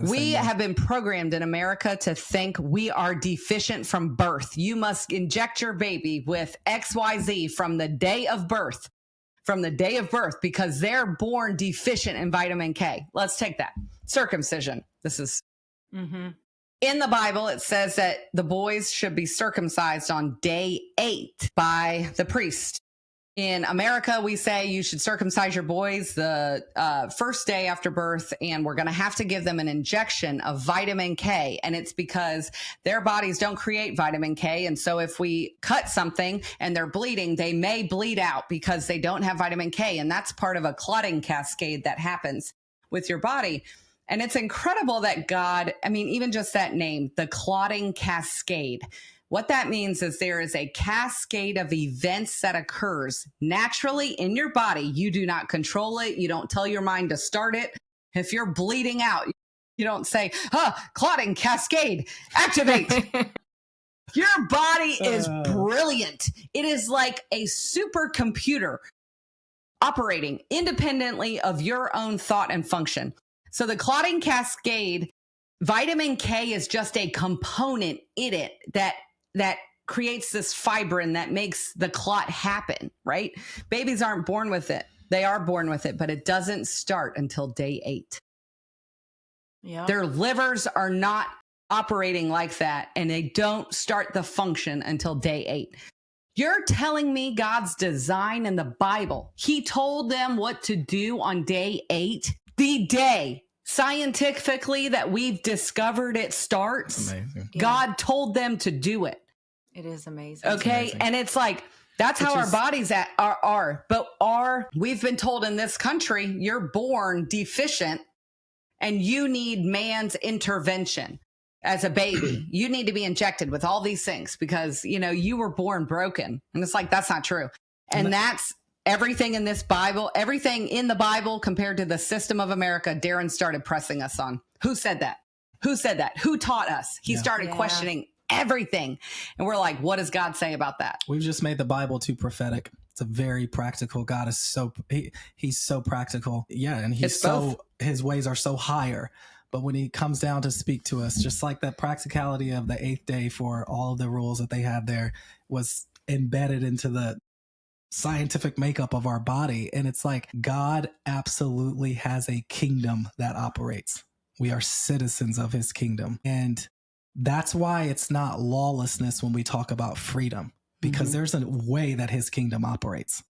We have been programmed in America to think we are deficient from birth. You must inject your baby with XYZ from the day of birth, because they're born deficient in vitamin K. Let's take that. Circumcision. This is in the Bible. It says that the boys should be circumcised on day 8 by the priest. In America, we say you should circumcise your boys the first day after birth, and we're going to have to give them an injection of vitamin K. And it's because their bodies don't create vitamin K. And so if we cut something and they're bleeding, they may bleed out because they don't have vitamin K. And that's part of a clotting cascade that happens with your body. And it's incredible that God, I mean, even just that name, the clotting cascade. What that means is there is a cascade of events that occurs naturally in your body. You do not control it. You don't tell your mind to start it. If you're bleeding out, you don't say, clotting cascade, activate. Your body is brilliant. It is like a supercomputer operating independently of your own thought and function. So the clotting cascade, vitamin K is just a component in it that creates this fibrin that makes the clot happen, right? Babies aren't born with it. They are born with it, but it doesn't start until day 8. Yeah. Their livers are not operating like that, and they don't start the function until day 8. You're telling me God's design in the Bible, he told them what to do on day 8, the day scientifically that we've discovered it starts. Amazing. God told them to do it. It is amazing. Okay. Amazing. And it's like, that's how our bodies are. But we've been told in this country, you're born deficient and you need man's intervention as a baby. You need to be injected with all these things because, you were born broken. And it's like, that's not true. And that's everything in this Bible, everything in the Bible compared to the system of America. Darren started pressing us on. Who said that? Who said that? Who taught us? He started questioning everything. And we're like, what does God say about that? We've just made the Bible too prophetic. It's a very practical. God is he's so practical. Yeah. And his ways are so higher. But when he comes down to speak to us, just like that practicality of the 8th day for all of the rules that they had there was embedded into the scientific makeup of our body. And it's like God absolutely has a kingdom that operates. We are citizens of his kingdom. And that's why it's not lawlessness when we talk about freedom, because there's a way that his kingdom operates.